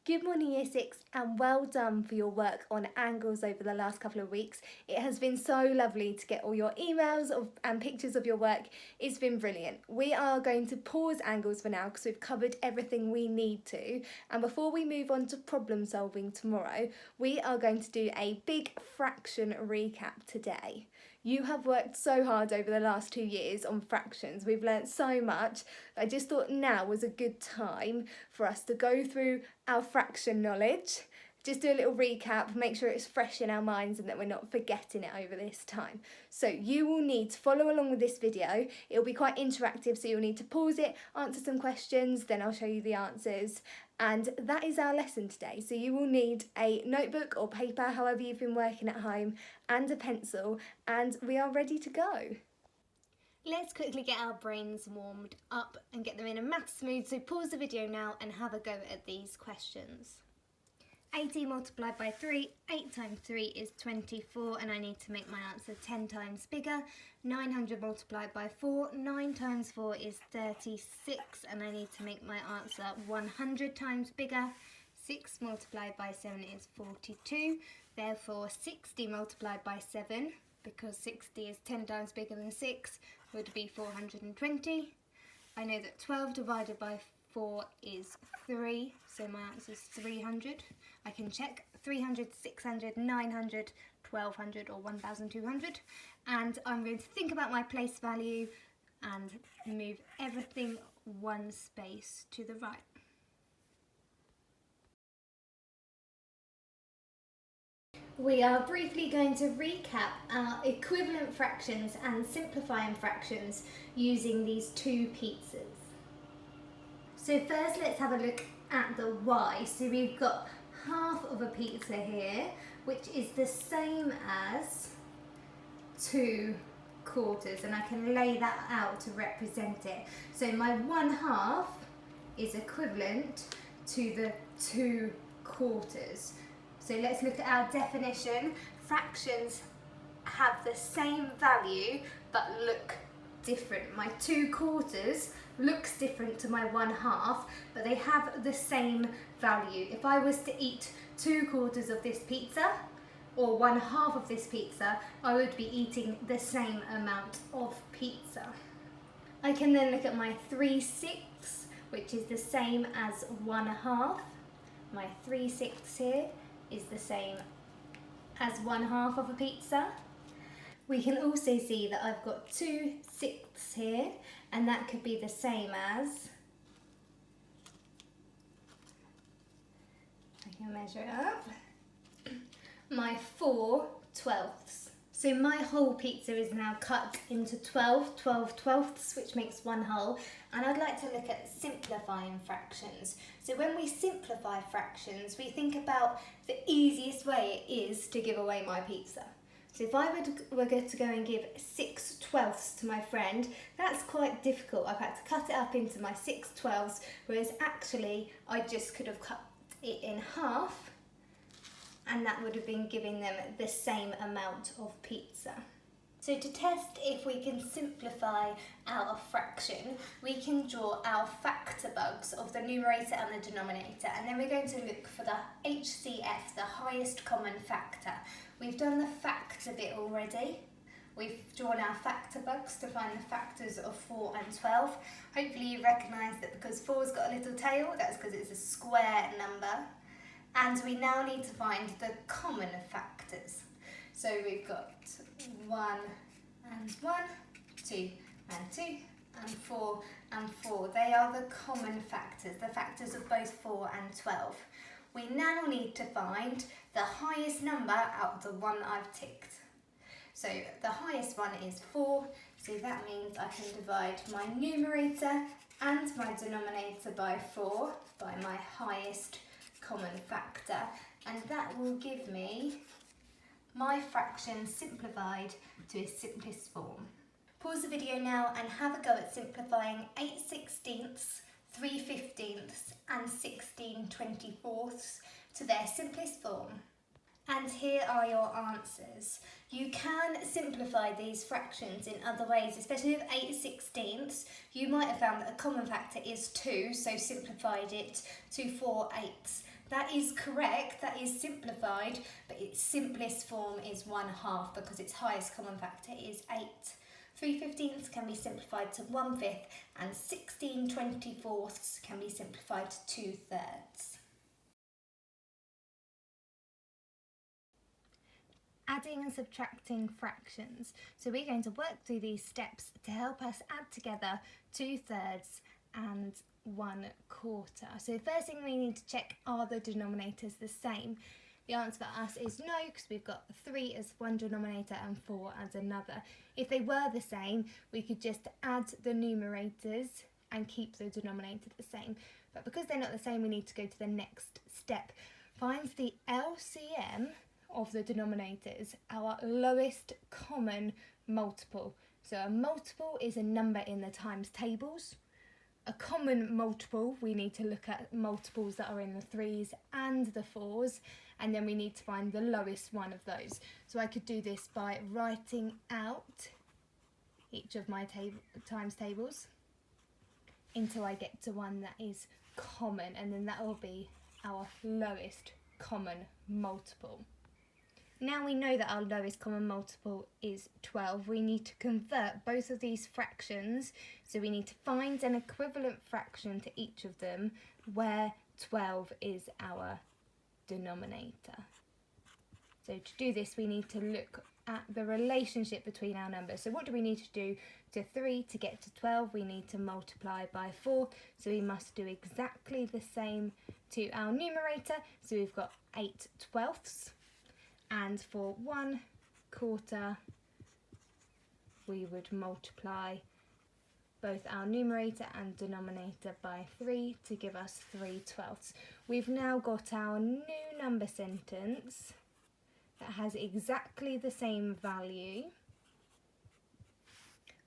Good morning Year 6 and well done for your work on angles over the last couple of weeks. It has been so lovely to get all your emails and pictures of your work. It's been brilliant. We are going to pause angles for now because we've covered everything we need to, and before we move on to problem solving tomorrow, we are going to do a big fraction recap today. You have worked so hard over the last 2 years on fractions. We've learnt so much. I just thought now was a good time for us to go through our fraction knowledge, just do a little recap, make sure it's fresh in our minds and that we're not forgetting it over this time. So you will need to follow along with this video. It'll be quite interactive, so you'll need to pause it, answer some questions, then I'll show you the answers. And that is our lesson today. So you will need a notebook or paper, however you've been working at home, and a pencil, and we are ready to go. Let's quickly get our brains warmed up and get them in a maths mood, so pause the video now and have a go at these questions. 80 multiplied by 3, 8 times 3 is 24, and I need to make my answer 10 times bigger. 900 multiplied by 4, 9 times 4 is 36, and I need to make my answer 100 times bigger. 6 multiplied by 7 is 42, therefore 60 multiplied by 7, because 60 is 10 times bigger than 6, would be 420. I know that 12 divided by 4 is 3, so my answer is 300. I can check 300, 600, 900, 1200 or 1200. And I'm going to think about my place value and move everything one space to the right. We are briefly going to recap our equivalent fractions and simplifying fractions using these two pizzas. So first let's have a look at the y. So we've got half of a pizza here, which is the same as 2 quarters, and I can lay that out to represent it. So my 1/2 is equivalent to the 2 quarters. So let's look at our definition. Fractions have the same value but look different. My 2 quarters looks different to my 1/2, but they have the same value. If I was to eat 2 quarters of this pizza or 1/2 of this pizza, I would be eating the same amount of pizza. I can then look at my 3/6, which is the same as 1/2. My 3/6 here is the same as 1/2 of a pizza. We can also see that I've got 2/6 here, and that could be the same as, I can measure it up, my 4/12. So my whole pizza is now cut into 12 12/12, which makes one whole, and I'd like to look at simplifying fractions. So when we simplify fractions, we think about the easiest way it is to give away my pizza. So if I were going to go and give 6/12 to my friend, that's quite difficult. I've had to cut it up into my 6/12, whereas actually I just could have cut it in half, and that would have been giving them the same amount of pizza. So to test if we can simplify our fraction, we can draw our factor bugs of the numerator and the denominator, and then we're going to look for the HCF, the highest common factor. We've done the factor bit already. We've drawn our factor bugs to find the factors of 4 and 12. Hopefully you recognise that because 4's got a little tail, that's because it's a square number. And we now need to find the common factors. So we've got 1 and 1, 2 and 2, and 4 and 4. They are the common factors, the factors of both 4 and 12. We now need to find the highest number out of the one I've ticked. So the highest one is 4, so that means I can divide my numerator and my denominator by 4 by my highest common factor, and that will give me my fraction simplified to its simplest form. Pause the video now and have a go at simplifying 8/16, 3/15 and 16/24 to their simplest form. And here are your answers. You can simplify these fractions in other ways, especially with 8/16. You might have found that a common factor is 2, so simplified it to 4/8. That is correct, that is simplified, but its simplest form is 1/2 because its highest common factor is 8. 3/15 can be simplified to 1/5 and 16/24 can be simplified to 2/3. Adding and subtracting fractions. So we're going to work through these steps to help us add together 2/3 and 1/4. So the first thing we need to check, are the denominators the same? The answer for us is no, because we've got 3 as one denominator and 4 as another. If they were the same, we could just add the numerators and keep the denominator the same. But because they're not the same, we need to go to the next step. Find the LCM of the denominators, our lowest common multiple. So a multiple is a number in the times tables. A common multiple, we need to look at multiples that are in the 3s and the 4s, and then we need to find the lowest one of those. So I could do this by writing out each of my times tables until I get to one that is common, and then that will be our lowest common multiple. Now we know that our lowest common multiple is 12, we need to convert both of these fractions, so we need to find an equivalent fraction to each of them where 12 is our denominator. So to do this, we need to look at the relationship between our numbers. So what do we need to do to 3 to get to 12? We need to multiply by 4, so we must do exactly the same to our numerator. So we've got 8/12. And for 1/4, we would multiply both our numerator and denominator by 3 to give us 3/12. We've now got our new number sentence that has exactly the same value,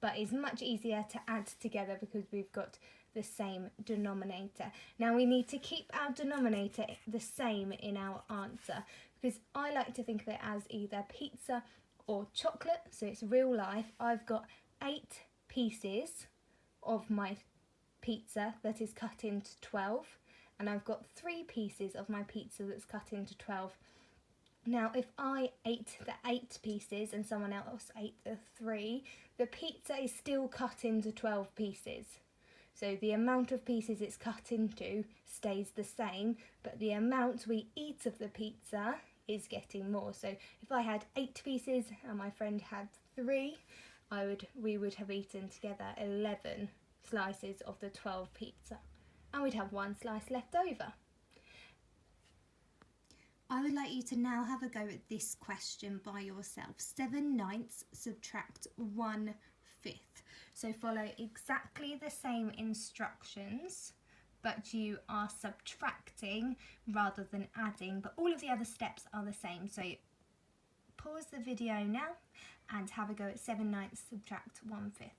but is much easier to add together because we've got the same denominator. Now we need to keep our denominator the same in our answer, because I like to think of it as either pizza or chocolate, so it's real life. I've got 8 pieces of my pizza that is cut into 12, and I've got 3 pieces of my pizza that's cut into 12. Now if I ate the 8 pieces and someone else ate the 3, the pizza is still cut into 12 pieces. So the amount of pieces it's cut into stays the same, but the amount we eat of the pizza is getting more. So if I had 8 pieces and my friend had 3, we would have eaten together 11 slices of the 12 pizza, and we'd have 1 slice left over. I would like you to now have a go at this question by yourself. 7/9 subtract 1/5. So follow exactly the same instructions, but you are subtracting rather than adding, but all of the other steps are the same. So pause the video now and have a go at 7/9 subtract 1/5.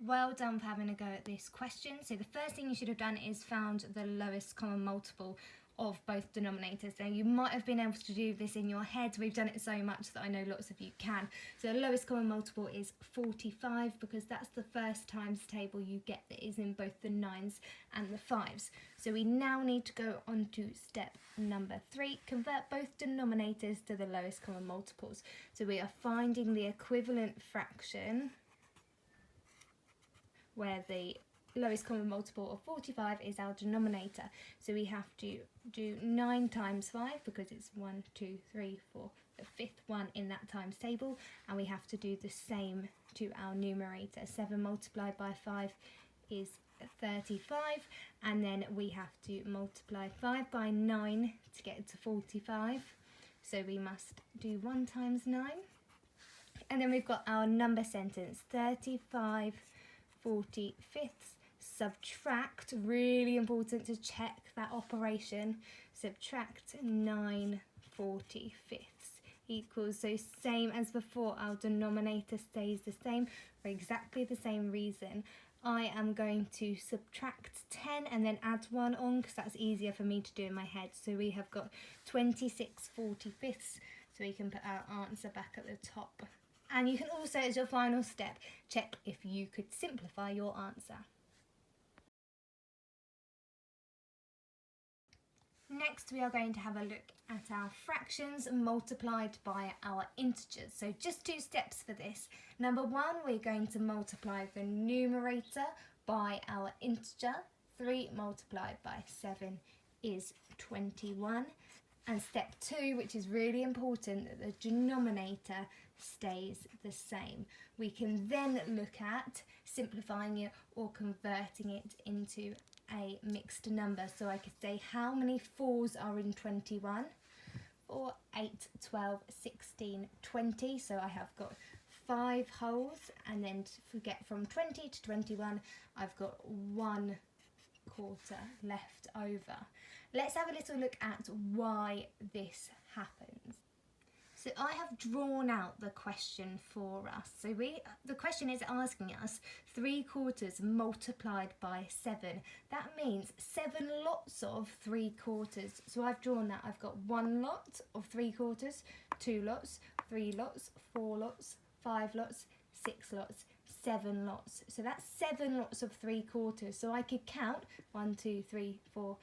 Well done for having a go at this question. So the first thing you should have done is found the lowest common multiple of both denominators. Now you might have been able to do this in your head. We've done it so much that I know lots of you can. So the lowest common multiple is 45, because that's the first times table you get that is in both the 9s and the 5s. So we now need to go on to step number 3, convert both denominators to the lowest common multiples. So we are finding the equivalent fraction where the lowest common multiple of 45 is our denominator. So we have to do 9 times 5 because it's 1, 2, 3, 4, the 5th one in that times table, and we have to do the same to our numerator. 7 multiplied by 5 is 35, and then we have to multiply 5 by 9 to get to 45. So we must do 1 times 9. And then we've got our number sentence, 35/45. Subtract, really important to check that operation, subtract 9/45 equals, so same as before, our denominator stays the same for exactly the same reason. I am going to subtract 10 and then add 1 on because that's easier for me to do in my head. So we have got 26/45, so we can put our answer back at the top. And you can also, as your final step, check if you could simplify your answer. Next, we are going to have a look at our fractions multiplied by our integers. So just 2 steps for this. Number 1, we're going to multiply the numerator by our integer. 3 multiplied by 7 is 21. And step 2, which is really important, that the denominator stays the same. We can then look at simplifying it or converting it into a mixed number. So I could say how many 4s are in 21? 4, 8, 12, 16, 20. So I have got 5 wholes, and then to get from 20 to 21, I've got 1 quarter left over. Let's have a little look at why this happens. So I have drawn out the question for us. So the question is asking us 3/4 multiplied by 7. That means 7 lots of 3/4. So I've drawn that. I've got 1 lot of 3/4, 2 lots, 3 lots, 4 lots, 5 lots, 6 lots, 7 lots. So that's 7 lots of 3/4. So I could count 1, 2, 3, 4.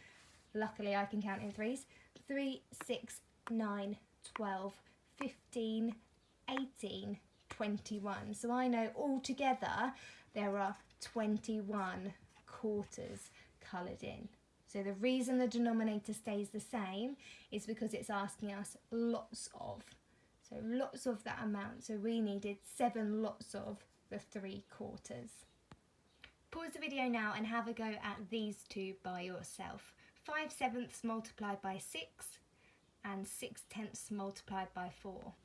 Luckily I can count in 3s. 3, 6, 9, 12, 15, 18, 21. So I know altogether there are 21 quarters coloured in. So the reason the denominator stays the same is because it's asking us lots of. So lots of that amount. So we needed 7 lots of the 3/4. Pause the video now and have a go at these two by yourself. 5/7 multiplied by 6 and 6/10 multiplied by 4.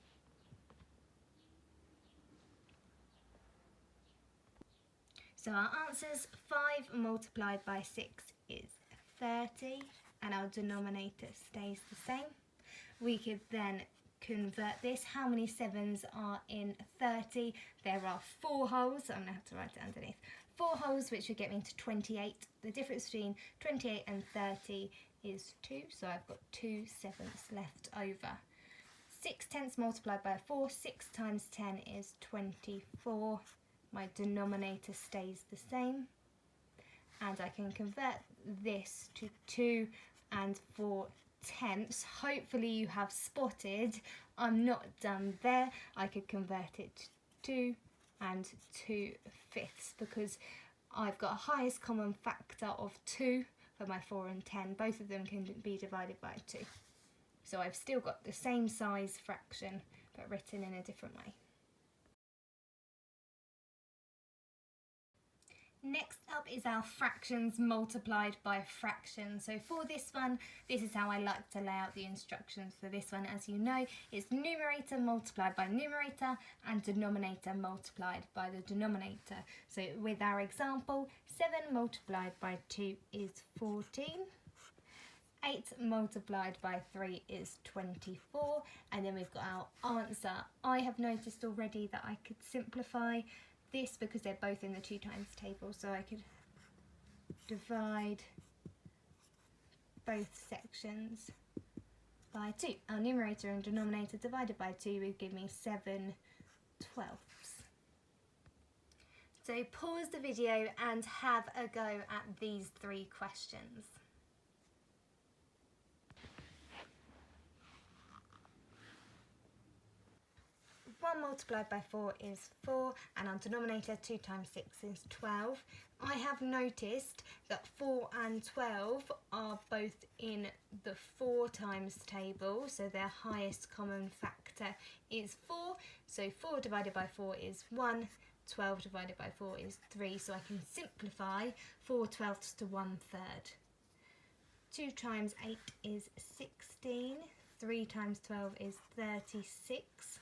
So our answers, 5 multiplied by 6 is 30, and our denominator stays the same. We could then convert this. How many 7s are in 30? There are 4 wholes, so I'm going to have to write it underneath. 4 wholes, which would get me to 28. The difference between 28 and 30 is 2, so I've got 2 7s left over. 6/10 multiplied by 4, 6 times 10 is 24. My denominator stays the same. And I can convert this to 2 and 4/10. Hopefully you have spotted I'm not done there. I could convert it to 2 and 2/5 because I've got a highest common factor of 2 for my 4 and 10. Both of them can be divided by 2. So I've still got the same size fraction but written in a different way. Next up is our fractions multiplied by fractions. So for this one, this is how I like to lay out the instructions for this one. As you know, it's numerator multiplied by numerator and denominator multiplied by the denominator. So with our example, 7 multiplied by 2 is 14. 8 multiplied by 3 is 24. And then we've got our answer. I have noticed already that I could simplify this because they're both in the 2 times table, so I could divide both sections by 2. Our numerator and denominator divided by 2 would give me 7/12. So pause the video and have a go at these 3 questions. 1 multiplied by 4 is 4, and our denominator 2 times 6 is 12. I have noticed that 4 and 12 are both in the 4 times table, so their highest common factor is 4. So 4 divided by 4 is 1, 12 divided by 4 is 3, so I can simplify 4/12 to 1/3. 2 times 8 is 16, 3 times 12 is 36.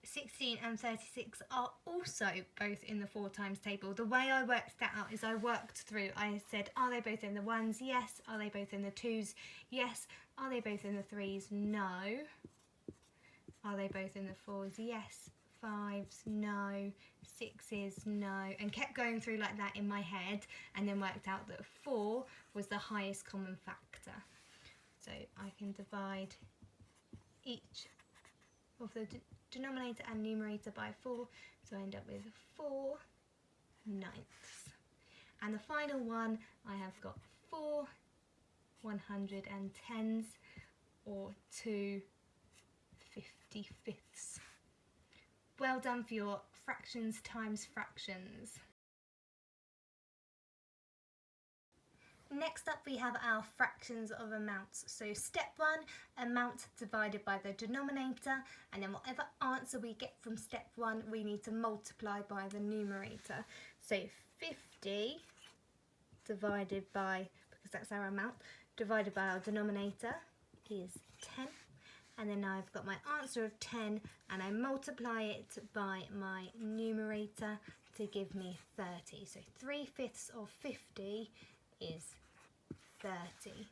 16 and 36 are also both in the 4 times table. The way I worked that out is I worked through, I said, are they both in the 1s? Yes. Are they both in the 2s? Yes. Are they both in the 3s? No. Are they both in the 4s? Yes. 5s? No. 6s? No. And kept going through like that in my head, and then worked out that 4 was the highest common factor. So I can divide each of the denominator and numerator by 4, so I end up with 4 ninths. And the final one, I have got 4 110s, or 2 55ths. Well done for your fractions times fractions. Next up we have our fractions of amounts. So step 1, amount divided by the denominator, and then whatever answer we get from step 1 we need to multiply by the numerator. So 50 divided by, because that's our amount, divided by our denominator is 10. And then I've got my answer of 10 and I multiply it by my numerator to give me 30. So 3/5 of 50 is 30.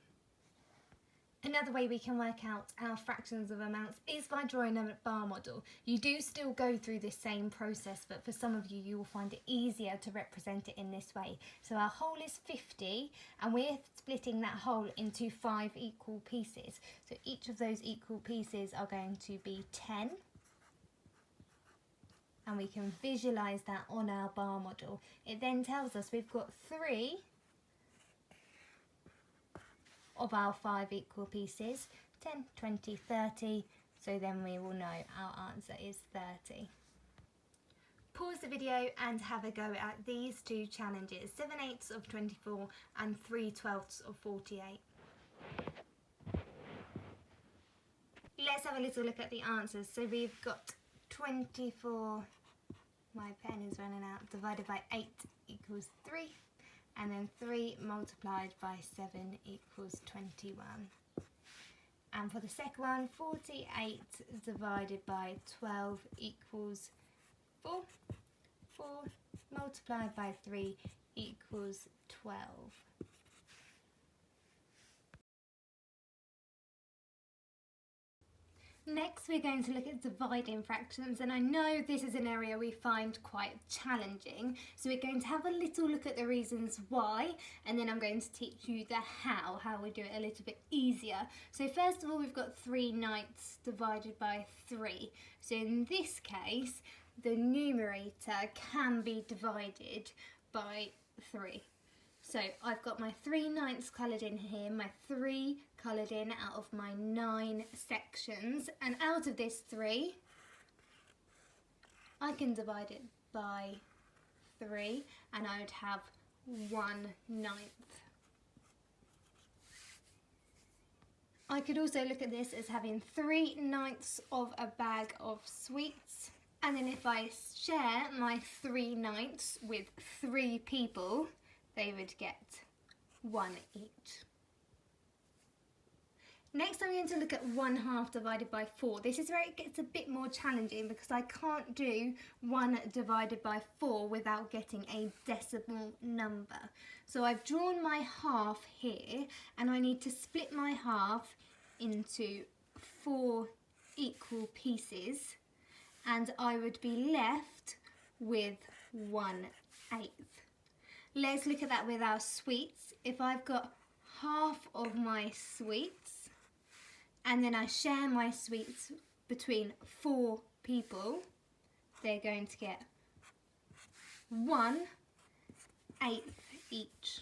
Another way we can work out our fractions of amounts is by drawing a bar model. You do still go through this same process, but for some of you, you will find it easier to represent it in this way. So our whole is 50, and we're splitting that whole into 5 equal pieces. So each of those equal pieces are going to be 10. And we can visualise that on our bar model. It then tells us we've got 3 of our 5 equal pieces, 10, 20, 30, so then we will know our answer is 30. Pause the video and have a go at these two challenges, 7/8 of 24 and 3/12 of 48. Let's have a little look at the answers. So we've got 24, my pen is running out, divided by 8 equals 3. And then 3 multiplied by 7 equals 21. And for the second one, 48 divided by 12 equals 4. 4 multiplied by 3 equals 12. Next we're going to look at dividing fractions, and I know this is an area we find quite challenging, so we're going to have a little look at the reasons why, and then I'm going to teach you the how we do it a little bit easier. So first of all, we've got 3/9 divided by 3. So in this case the numerator can be divided by 3. So I've got my 3/9 coloured in here, my 3 coloured in out of my 9 sections, and out of this 3 I can divide it by 3 and I would have 1/9. I could also look at this as having 3/9 of a bag of sweets, and then if I share my 3/9 with 3 people, they would get 1 each. Next I'm going to look at 1/2 divided by 4. This is where it gets a bit more challenging because I can't do 1 divided by 4 without getting a decimal number. So I've drawn my half here, and I need to split my half into 4 equal pieces, and I would be left with 1/8. Let's look at that with our sweets. If I've got half of my sweets and then I share my sweets between 4 people, they're going to get 1/8 each.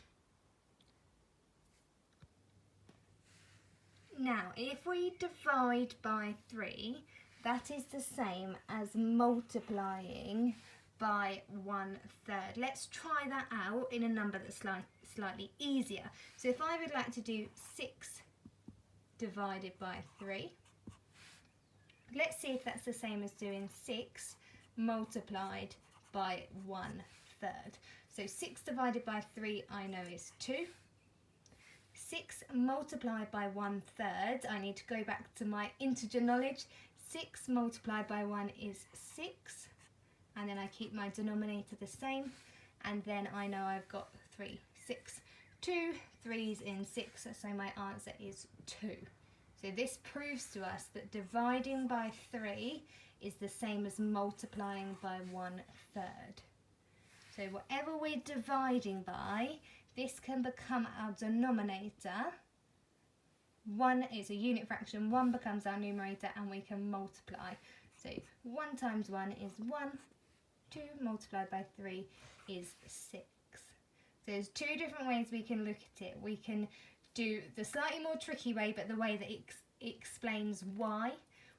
Now, if we divide by 3, that is the same as multiplying by 1/3. Let's try that out in a number that's slightly easier. So if I would like to do 6 divided by 3, let's see if that's the same as doing 6 multiplied by 1/3. So 6 divided by 3 I know is 2. 6 multiplied by 1/3, I need to go back to my integer knowledge. 6 multiplied by 1 is 6. And then I keep my denominator the same, and then I know I've got 3, 6, 2 3's in 6, so my answer is 2. So this proves to us that dividing by 3 is the same as multiplying by 1/3. So whatever we're dividing by, this can become our denominator. 1 is a unit fraction, 1 becomes our numerator, and we can multiply. So 1 times 1 is 1, 2 multiplied by 3 is 6. So there's 2 different ways we can look at it. We can do the slightly more tricky way, but the way that it explains why.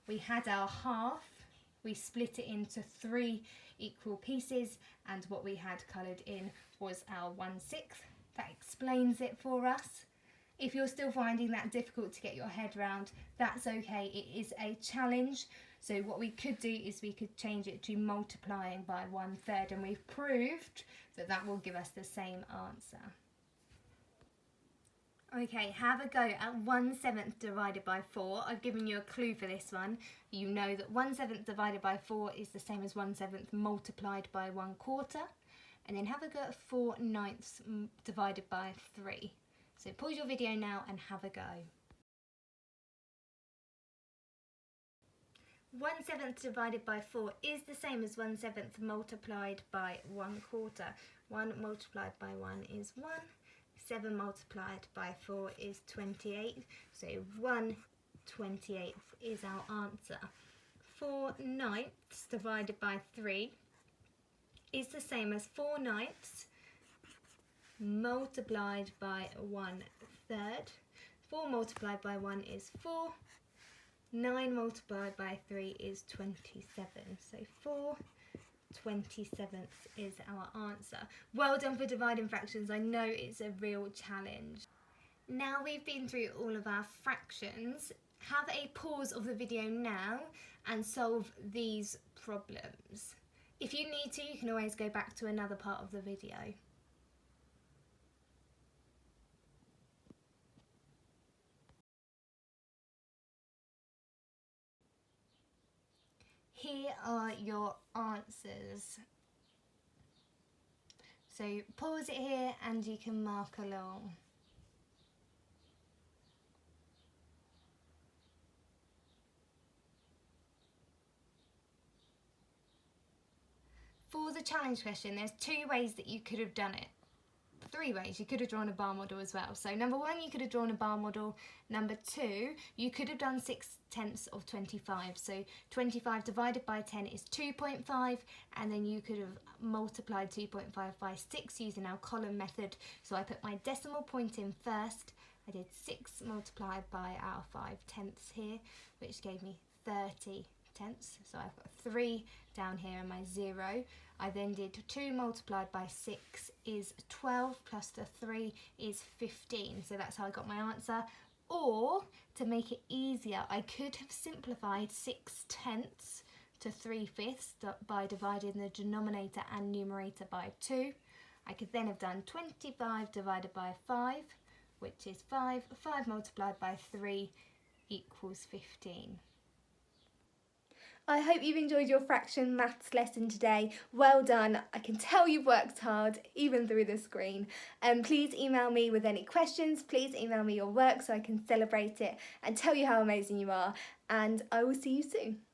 We had our half, we split it into 3 equal pieces, and what we had coloured in was our 1/6. That explains it for us. If you're still finding that difficult to get your head around, that's okay. It is a challenge. So what we could do is we could change it to multiplying by 1/3, and we've proved that that will give us the same answer. Okay, have a go at 1/7 divided by 4. I've given you a clue for this one. You know that 1/7 divided by 4 is the same as 1/7 multiplied by 1/4. And then have a go at 4/9 divided by 3. So pause your video now and have a go. 1/7 divided by 4 is the same as 1/7 multiplied by 1/4. 1 multiplied by 1 is 1. 7 multiplied by 4 is 28. So 1/28 is our answer. 4/9 divided by 3 is the same as 4/9 multiplied by 1/3. 4 multiplied by 1 is 4. 9 multiplied by 3 is 27. So 4/27 is our answer. Well done for dividing fractions. I know it's a real challenge. Now we've been through all of our fractions, have a pause of the video now and solve these problems. If you need to, you can always go back to another part of the video. Here are your answers. So pause it here and you can mark along. For the challenge question, there's 2 ways that you could have done it. 3 ways. You could have drawn a bar model as well. So number 1, you could have drawn a bar model. Number 2, you could have done 6/10 of 25. So 25 divided by 10 is 2.5, and then you could have multiplied 2.5 by 6 using our column method. So I put my decimal point in first. I did 6 multiplied by our 5/10 here, which gave me 30/10. So I've got 3 down here and my 0. I then did 2 multiplied by 6 is 12 plus the 3 is 15. So that's how I got my answer. Or, to make it easier, I could have simplified 6/10 to 3/5 by dividing the denominator and numerator by 2. I could then have done 25 divided by 5, which is 5. 5 multiplied by 3 equals 15. I hope you've enjoyed your fraction maths lesson today. Well done. I can tell you've worked hard, even through the screen. Please email me with any questions. Please email me your work so I can celebrate it and tell you how amazing you are. And I will see you soon.